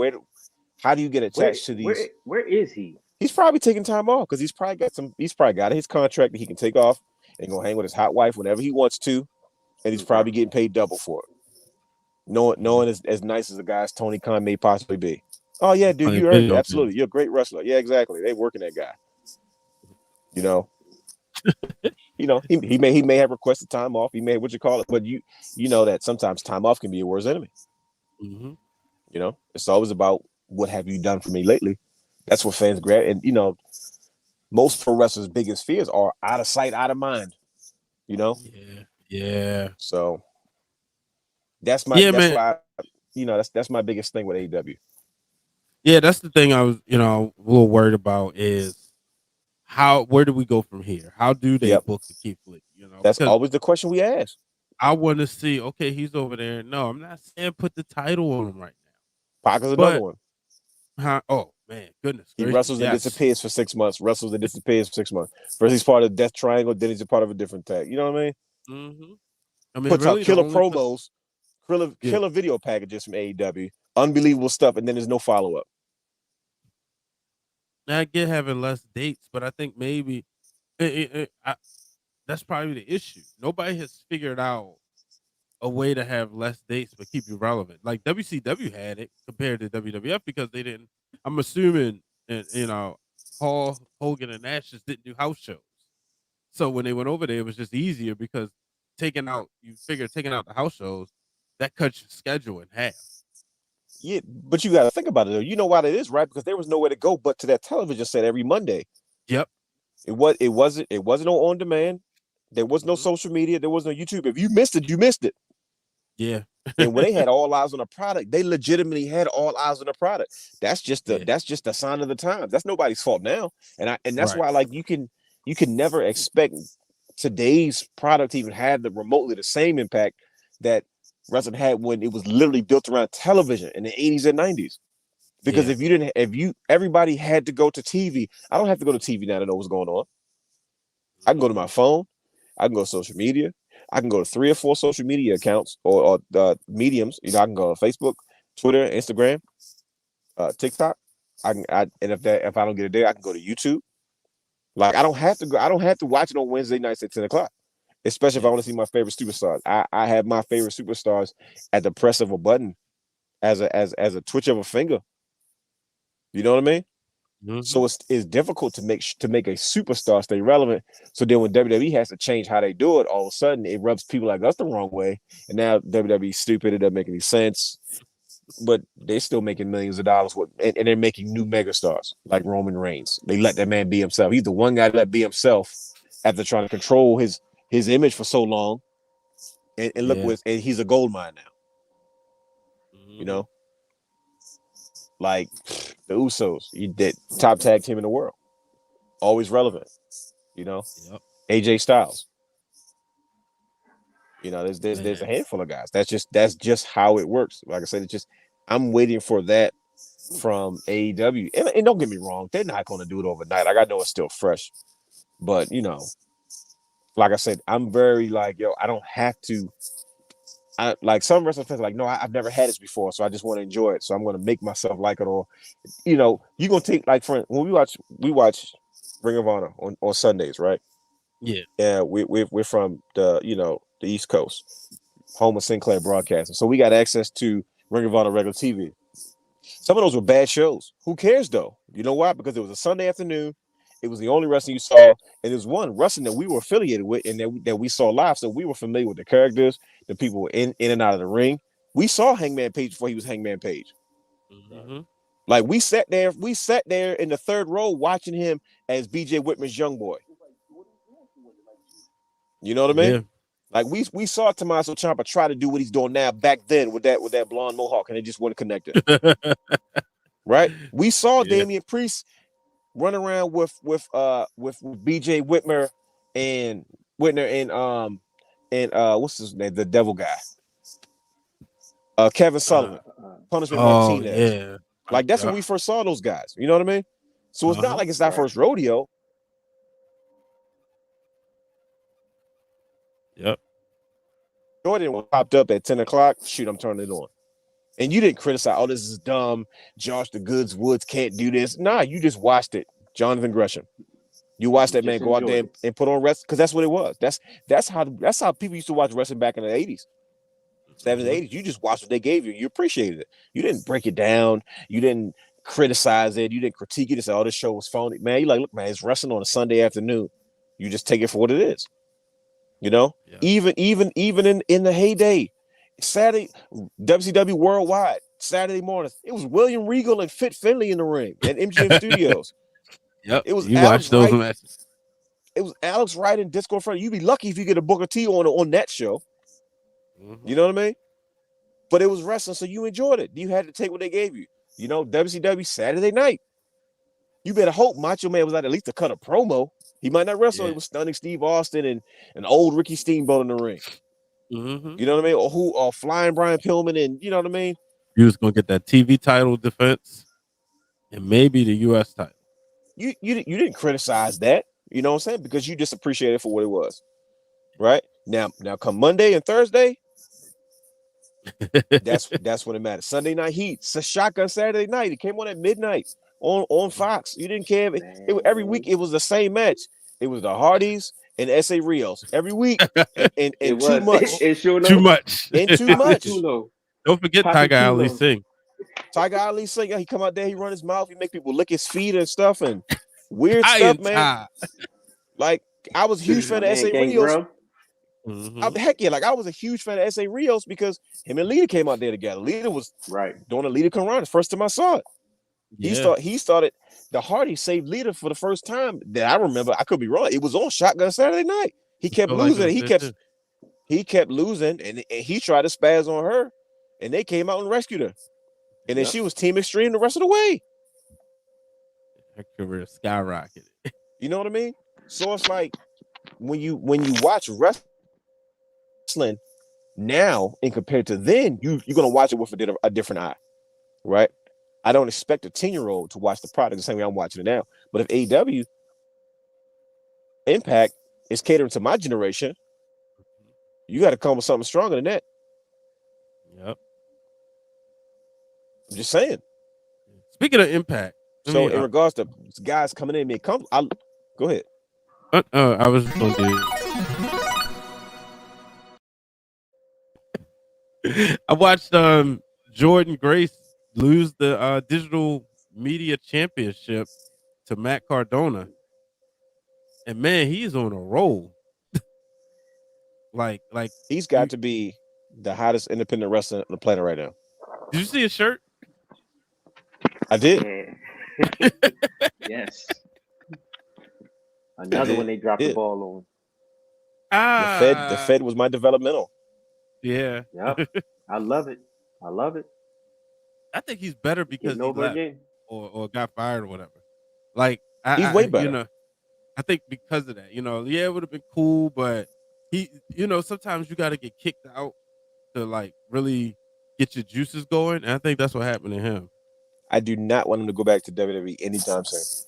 how do you get attached to these? Where is he? He's probably taking time off because he's probably got his contract that he can take off and go hang with his hot wife whenever he wants to, and he's probably getting paid double for it. Knowing as nice as a guy as Tony Khan may possibly be. Oh yeah, dude, you heard it. Absolutely. You're a great wrestler. Yeah, exactly. They working that guy. You know. You know, he may have requested time off. He may, but you know that sometimes time off can be your worst enemy. You know, it's always about what have you done for me lately. That's what fans grab. And you know, most pro wrestlers' biggest fears are out of sight, out of mind. You know. Yeah. So that's why, you know, that's my biggest thing with AEW. Yeah, that's the thing I was, you know, a little worried about is where do we go from here? How do they book the Keith Lee? You know, that's always the question we ask. I want to see, okay, he's over there. No, I'm not saying put the title on him right now. Pac is another one. Oh man, goodness. He wrestles and disappears for 6 months. Wrestles and disappears for 6 months. First he's part of the Death Triangle, then he's a part of a different tag. You know what I mean? I mean, puts really out killer promos, killer video packages from AEW, unbelievable stuff, and then there's no follow up. I get having less dates, but I think maybe that's probably the issue. Nobody has figured out a way to have less dates but keep you relevant. Like WCW had it compared to WWF because they didn't. I'm assuming, you know, Paul Hogan and Nash just didn't do house shows. So when they went over there, it was just easier because taking out the house shows, that cuts your schedule in half. Yeah, but you got to think about it though. You know why that is, right? Because there was nowhere to go but to that television set every Monday. Yep. It wasn't on demand. There was no social media. There was no YouTube. If you missed it, you missed it. Yeah. And when they had all eyes on the product, they legitimately had all eyes on the product. That's just Yeah. the sign of the times. That's nobody's fault now. And that's Right. why like you can never expect today's product to even have the remotely the same impact that wrestling had when it was literally built around television in the 80s and 90s. Because Yeah. everybody had to go to TV. I don't have to go to TV now to know what's going on. I can go to my phone. I can go to social media. I can go to 3 or 4 social media accounts or mediums. You know, I can go to Facebook, Twitter, Instagram, TikTok. And if I don't get it there, I can go to YouTube. Like I don't have to go. I don't have to watch it on Wednesday nights at 10 o'clock. Especially if I Yeah. want to see my favorite superstars. I have my favorite superstars at the press of a button, as a twitch of a finger. You know what I mean? So it's difficult to make a superstar stay relevant. So then when WWE has to change how they do it, all of a sudden it rubs people like us the wrong way. And now WWE's stupid. It doesn't make any sense. But they're still making millions of dollars and they're making new megastars like Roman Reigns. They let that man be himself. He's the one guy that let be himself after trying to control his image for so long. And look and he's a gold mine now. You know? Like the Usos, that top tag team in the world. Always relevant. You know? Yep. AJ Styles. You know, there's a handful of guys. That's just how it works. Like I said, it's just I'm waiting for that from AEW. And don't get me wrong, they're not going to do it overnight. Like I know it's still fresh, but you know, like I said, I'm very like I don't have to. I like some wrestling fans like no, I've never had this before, so I just want to enjoy it. So I'm going to make myself like it. Or you know, you're gonna take like for when we watch Ring of Honor on Sundays, right? Yeah, we're from the the East Coast, home of Sinclair Broadcasting. So we got access to Ring of Honor regular TV. Some of those were bad shows. Who cares though? You know why? Because it was a Sunday afternoon. It was the only wrestling you saw, and it was one wrestling that we were affiliated with and that we saw live. So we were familiar with the characters, the people in and out of the ring. We saw Hangman Page before he was Hangman Page. Like we sat there in the third row watching him as BJ Whitmer's young boy. You know what I mean? Yeah. Like we saw Tommaso Ciampa try to do what he's doing now back then with that blonde mohawk, and it just wasn't connected. Right? We saw Damian Priest run around with BJ Whitmer and what's his name? The devil guy. Kevin Sullivan, Punishment Martinez. Yeah. Like that's when we first saw those guys. You know what I mean? So it's not like it's our first rodeo. Yep. Jordan popped up at 10 o'clock. Shoot, I'm turning it on. And you didn't criticize, oh, this is dumb. Josh the Goods Woods can't do this. Nah, you just watched it. Jonathan Gresham. You watched that man go out there and put on wrestling because that's what it was. That's how people used to watch wrestling back in the 80s. 70s, 80s. You just watched what they gave you. You appreciated it. You didn't break it down. You didn't criticize it. You didn't critique it and say, oh, this show was phony. Man, you're like, look, man, it's wrestling on a Sunday afternoon. You just take it for what it is. You know? Yeah. Even in the heyday, Saturday, WCW Worldwide, Saturday morning, it was William Regal and Fit Finley in the ring at MGM Studios. Yep. It was you Alex watched those Wright. matches. It was Alex Wright and Disco Inferno. You'd be lucky if you get a Booker T on that show. You know what I mean? But it was wrestling, so you enjoyed it. You had to take what they gave you. You know, WCW Saturday night. You better hope Macho Man was at least to cut a promo. He might not wrestle. It was stunning Steve Austin and an old Ricky Steamboat in the ring. You know what I mean? Or flying Brian Pillman, and you know what I mean? You was gonna get that TV title defense and maybe the US title. You didn't criticize that, you know what I'm saying? Because you just appreciate it for what it was. Right? Now come Monday and Thursday. that's when it matters. Sunday Night Heat, it's a shotgun Saturday night. It came on at midnight on Fox. You didn't care. Every week it was the same match. It was the Hardys and S.A. Rios every week, and too much. Too much. And too much. Don't forget Tiger Ali Singh. Tiger Ali Singh, he come out there, he run his mouth, he make people lick his feet and stuff and weird stuff, man. Like I was a huge fan of S.A. Rios. Heck yeah, like I was a huge fan of S.A. Rios because him and Lita came out there together. Lita was doing a Lita Con the first time I saw it. Yeah. He started the Hardy saved Lita for the first time that I remember. I could be wrong. It was on Shotgun Saturday night. He kept losing. He kept He kept losing, and he tried to spaz on her, and they came out and rescued her. And then Yep. she was Team Extreme the rest of the way. Her career skyrocketed. You know what I mean? So it's like when you watch wrestling now and compared to then, you're gonna watch it with a different eye, right? I don't expect a 10-year-old to watch the product the same way I'm watching it now. But if AEW Impact is catering to my generation, you got to come with something stronger than that. Yep. I'm just saying. Speaking of Impact, So in regards to guys coming in, go ahead. I was going to. I watched Jordan Grace lose the digital media championship to Matt Cardona, and man, he's on a roll. like He's got to be the hottest independent wrestler on the planet right now. Did you see his shirt? I did. Yeah. Yes. Another one they dropped the ball on. The Fed was my developmental. Yeah. Yep. I love it. I think he's better because he over left again. or got fired or whatever. Like he's way better. You know, I think because of that, yeah, it would have been cool, but he, sometimes you got to get kicked out to like really get your juices going. And I think that's what happened to him. I do not want him to go back to WWE anytime soon.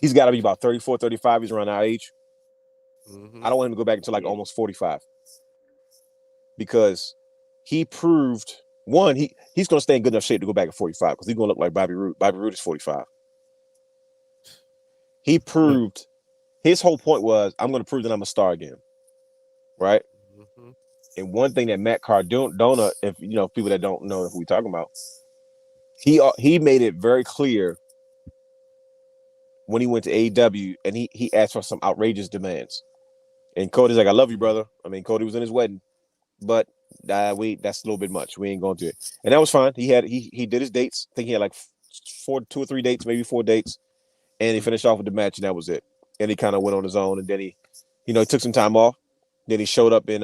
He's got to be about 34, 35. He's around our age. I don't want him to go back until like almost 45. Because he proved, one, he's going to stay in good enough shape to go back at 45 because he's going to look like Bobby Roode. Bobby Roode is 45. He proved, his whole point was, I'm going to prove that I'm a star again. Right? And one thing that Matt Cardona, if people that don't know who we're talking about, he made it very clear when he went to AEW and he asked for some outrageous demands. And Cody's like, I love you, brother. I mean, Cody was in his wedding, but that's a little bit much. We ain't going to it. And that was fine. He did his dates. I think he had like 2 or 3 dates, maybe 4 dates. And he finished off with the match, and that was it. And he kind of went on his own. And then he took some time off. Then he showed up in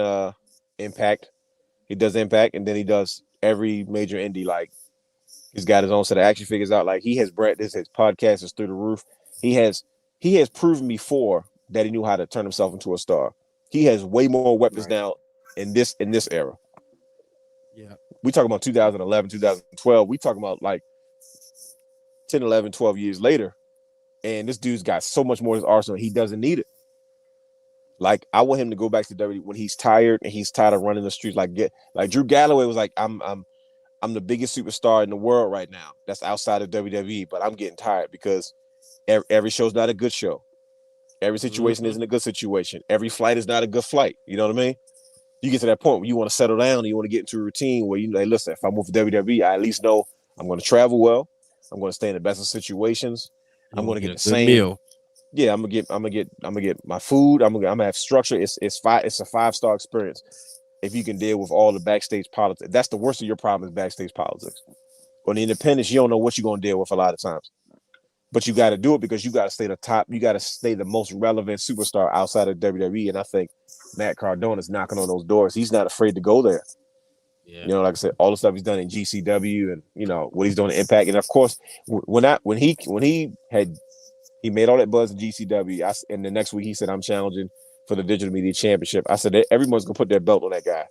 Impact. He does Impact, and then he does every major indie. Like, he's got his own set of action figures out. Like, he has his podcast is through the roof. He has proven before that he knew how to turn himself into a star. He has way more weapons now in this era. Yeah. We talking about 2011, 2012. We talking about like 10, 11, 12 years later. And this dude's got so much more in his arsenal. He doesn't need it. Like, I want him to go back to WWE when he's tired and he's tired of running the streets. Like Drew Galloway was like, I'm the biggest superstar in the world right now. That's outside of WWE, but I'm getting tired because every show's not a good show. Every situation isn't a good situation. Every flight is not a good flight. You know what I mean? You get to that point where you want to settle down and you want to get into a routine where like, listen, if I move to WWE, I at least know I'm going to travel well. I'm going to stay in the best of situations. I'm going to get the same meal. Yeah, I'm gonna get my food. I'm gonna have structure. It's a 5-star experience. If you can deal with all the backstage politics, that's the worst of your problem is backstage politics. On the independents, you don't know what you're gonna deal with a lot of times. But you got to do it because you got to stay the top. You got to stay the most relevant superstar outside of WWE. And I think Matt Cardona is knocking on those doors. He's not afraid to go there. Yeah. Like I said, all the stuff he's done in GCW and what he's doing in Impact. And of course, when he made all that buzz in GCW, and the next week he said, I'm challenging for the Digital Media Championship. I said, everyone's gonna put their belt on that guy.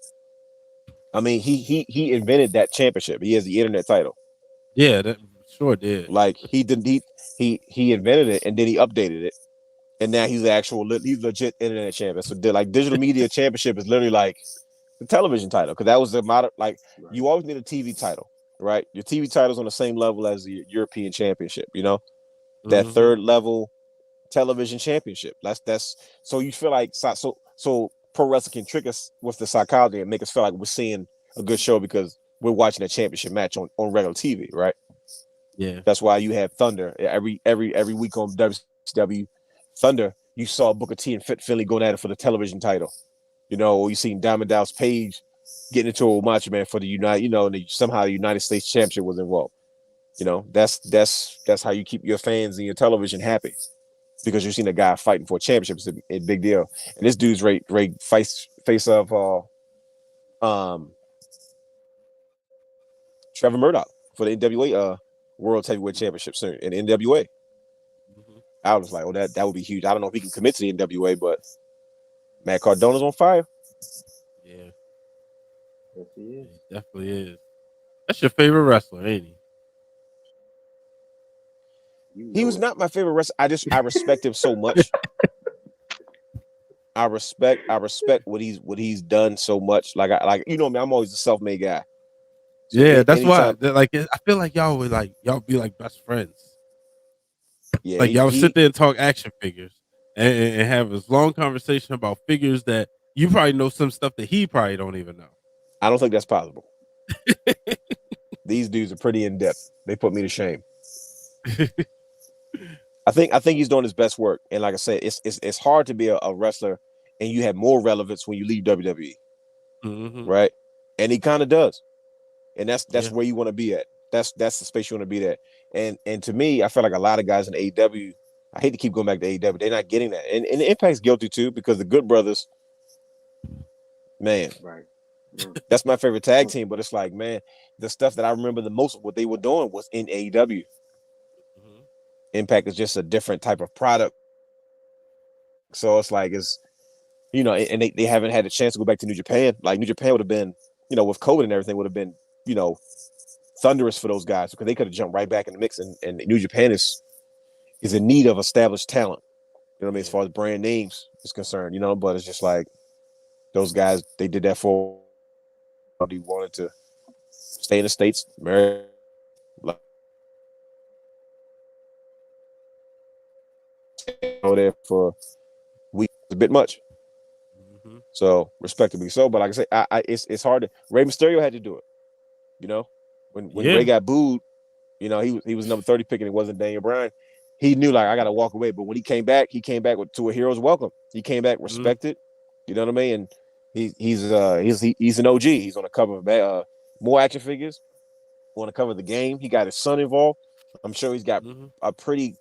I mean, he invented that championship. He has the internet title. Yeah, that sure did. Like he invented it and then he updated it, and now he's he's legit internet champion. So like Digital Media Championship is literally like the television title because that was the modern. Like you always need a TV title, right? Your TV title's on the same level as the European Championship. That third level television championship. That's so you feel like so pro wrestling can trick us with the psychology and make us feel like we're seeing a good show because we're watching a championship match on regular TV, right? Yeah. That's why you have Thunder every week on WCW. Thunder, you saw Booker T and Fit Finley going at it for the television title. Or you seen Diamond Dallas Page getting into a Macho Man for the United. And somehow the United States Championship was involved. That's how you keep your fans and your television happy. because you've seen a guy fighting for a championship is a big deal. And this dude's Ray face of Trevor Murdoch for the NWA World Heavyweight Championship soon in NWA. Mm-hmm. I was like, oh, that would be huge. I don't know if he can commit to the NWA, but Matt Cardona's on fire. Yeah, Yes, he is. he definitely is. That's your favorite wrestler, ain't he? He was not my favorite wrestler. I respect him so much. I respect what he's done so much. Like me, I'm always a self-made guy. So Yeah, that's anytime, why. Like, I feel like y'all be like best friends. yeah, Like y'all sit there and talk action figures and have this long conversation about figures that you probably know some stuff that he probably don't even know. I don't think that's possible. These dudes are pretty in depth. They put me to shame. I think he's doing his best work, and like I said, it's hard to be a wrestler, and you have more relevance when you leave WWE, Mm-hmm. right? And he kind of does, and that's Yeah. where you want to be at. That's the space you want to be at. And to me, I feel like a lot of guys in AEW. I hate to keep going back to AEW. They're not getting that, and Impact's guilty too because the Good Brothers, man, Right. that's my favorite tag team. But it's like, man, the stuff that I remember the most of what they were doing was in AEW. Mm-hmm. Impact is just a different type of product. So it's like, and they haven't had a chance to go back to New Japan. Like New Japan would have been, with COVID and everything, would have been, thunderous for those guys because they could have jumped right back in the mix. And New Japan is in need of established talent. You know what I mean? As far as brand names is concerned, but it's just like those guys, they did that for they wanted to stay in the States, marry. Over there for weeks, a bit much. Mm-hmm. So respectably so, but like I say, it's hard to. Rey Mysterio had to do it. When Rey got booed, he was number 30 pick and it wasn't Daniel Bryan. He knew like I got to walk away. But when he came back to a hero's welcome. He came back respected. You know what I mean? And he's an OG. He's on the cover of more action figures. On the cover of the game, he got his son involved. I'm sure he's got a pretty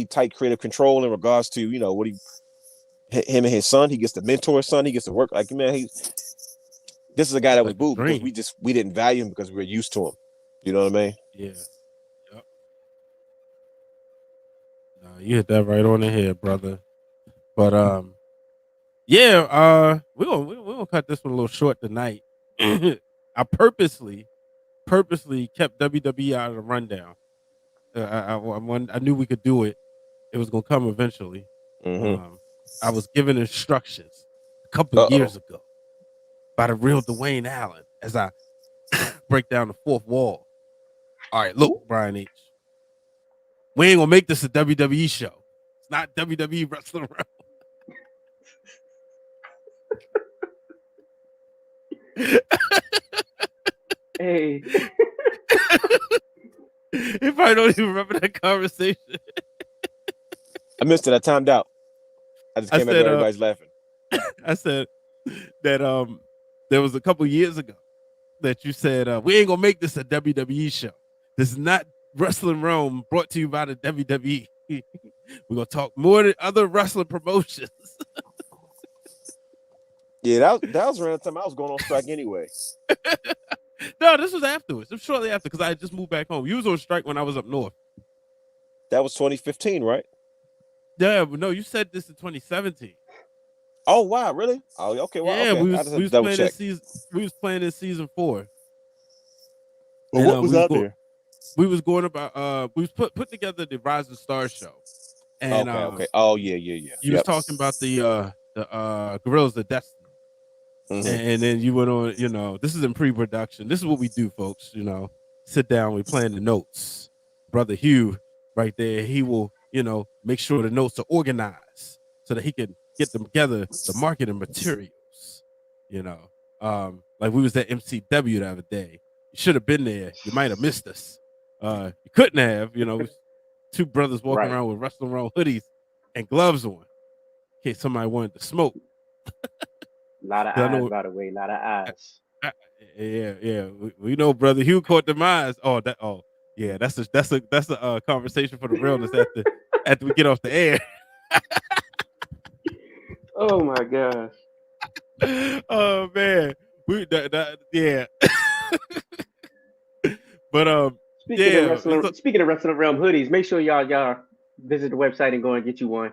tight creative control in regards to what him and his son. He gets to mentor his son. He gets to work like, man. This is a guy that was booed because we didn't value him because we were used to him. You know what I mean? Yeah. Yep. No, you hit that right on the head, brother. But we're gonna cut this one a little short tonight. I purposely kept WWE out of the rundown. I knew we could do it. It was gonna come eventually. Mm-hmm. I was given instructions a couple of years ago by the real Dwayne Allen as I break down the fourth wall. All right, look, Brian H. We ain't gonna make this a WWE show. It's not WWE Wrestling Realm. Hey. You probably don't even remember that conversation. I missed it. I timed out. I just came back where everybody's laughing. I said that there was a couple years ago that you said we ain't gonna make this a WWE show. This is not Wrestling Realm brought to you by the WWE. We're gonna talk more than other wrestling promotions. Yeah, that was around the time I was going on strike anyway. No, this was afterwards. It was shortly after because I had just moved back home. You was on strike when I was up north. That was 2015, right? Yeah, but no, you said this in 2017. Oh wow, really? Oh, okay. Well, yeah, okay. we was playing in season. We was playing in season 4. Well, what was out there? We was going about. We was put together the Rising Stars show. And okay. Oh yeah. You was talking about the Gorillas of Destiny. Mm-hmm. And then you went on, this is in pre-production. This is what we do, folks. Sit down, we plan the notes. Brother Hugh, right there, he will, make sure the notes are organized so that he can get them together, the marketing materials. Like we was at MCW the other day. You should have been there. You might have missed us. You couldn't have, two brothers walking around with Wrestling Realm hoodies and gloves on in case somebody wanted to smoke. A lot of eyes, by the way. A lot of eyes. Yeah. We know, brother Hugh caught them eyes. That's a conversation for the realness after we get off the air. Oh my gosh. Oh man, yeah. But Speaking yeah, of wrestling realm hoodies, make sure y'all visit the website and go and get you one.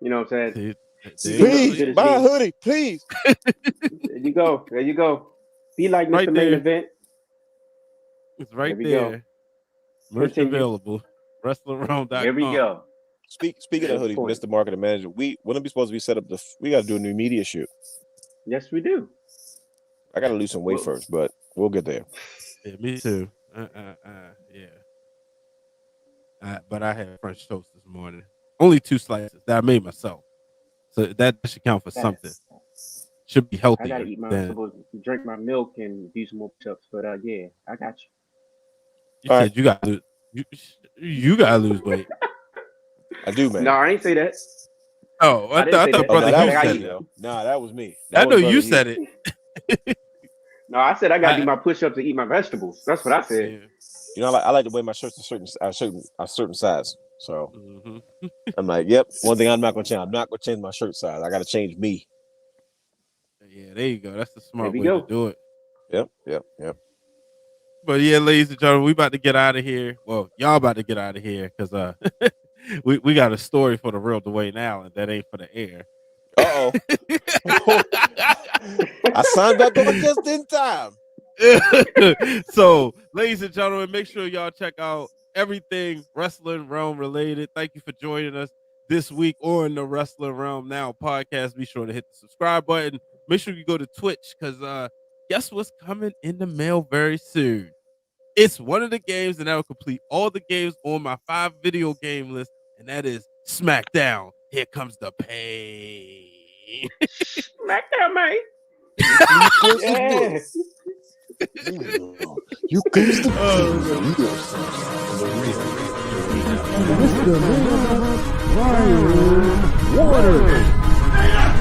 You know what I'm saying? Please Good as buy a me. hoodie, please. There you go. There you go. Be like Right Mr. Main there. Event. It's right There we go. there. Merch Continue. available. WrestlingRealm.com. There we go. Speaking of hoodies, Point. Mr. Marketing Manager, when are we supposed to be set up? We got to do a new media shoot. Yes, we do. I got to lose some weight Well- first, but we'll get there. Yeah, me too. Yeah. But I had French toast this morning. Only 2 slices that I made myself. So that should count for something. Should be healthy. I gotta eat my supposed to drink my milk and do some more push-ups, but yeah, I got you. You said you gotta lose. You gotta lose weight. I do, man. No, I ain't say that. Oh, I didn't say thought that. Brother that Hugh was said me, it. though. Nah, that was me. I That know was you Brother said Hugh. it. No, I said I gotta do my push-ups and eat my vegetables. That's what I said. Yeah. You know, I like to wear my shirts a certain size. So Mhm. I'm like, yep. One thing I'm not gonna change. I'm not gonna change my shirt size. I got to change me. Yeah, there you go. That's the smart There way we to do it. Yep. But yeah, ladies and gentlemen, we about to get out of here. Well, y'all about to get out of here because we got a story for the real Dwayne Allen that ain't for the air. Uh-oh. I signed back on just in time. So, ladies and gentlemen, make sure y'all check out everything Wrestling Realm related. Thank you for joining us this week on the Wrestling Realm Now podcast. Be sure to hit the subscribe button. Make sure you go to Twitch because guess what's coming in the mail very soon? It's one of the games, and that will complete all the games on my 5 video game list, and that is SmackDown. Here comes the pain. SmackDown, man. Yeah. You comes the Water.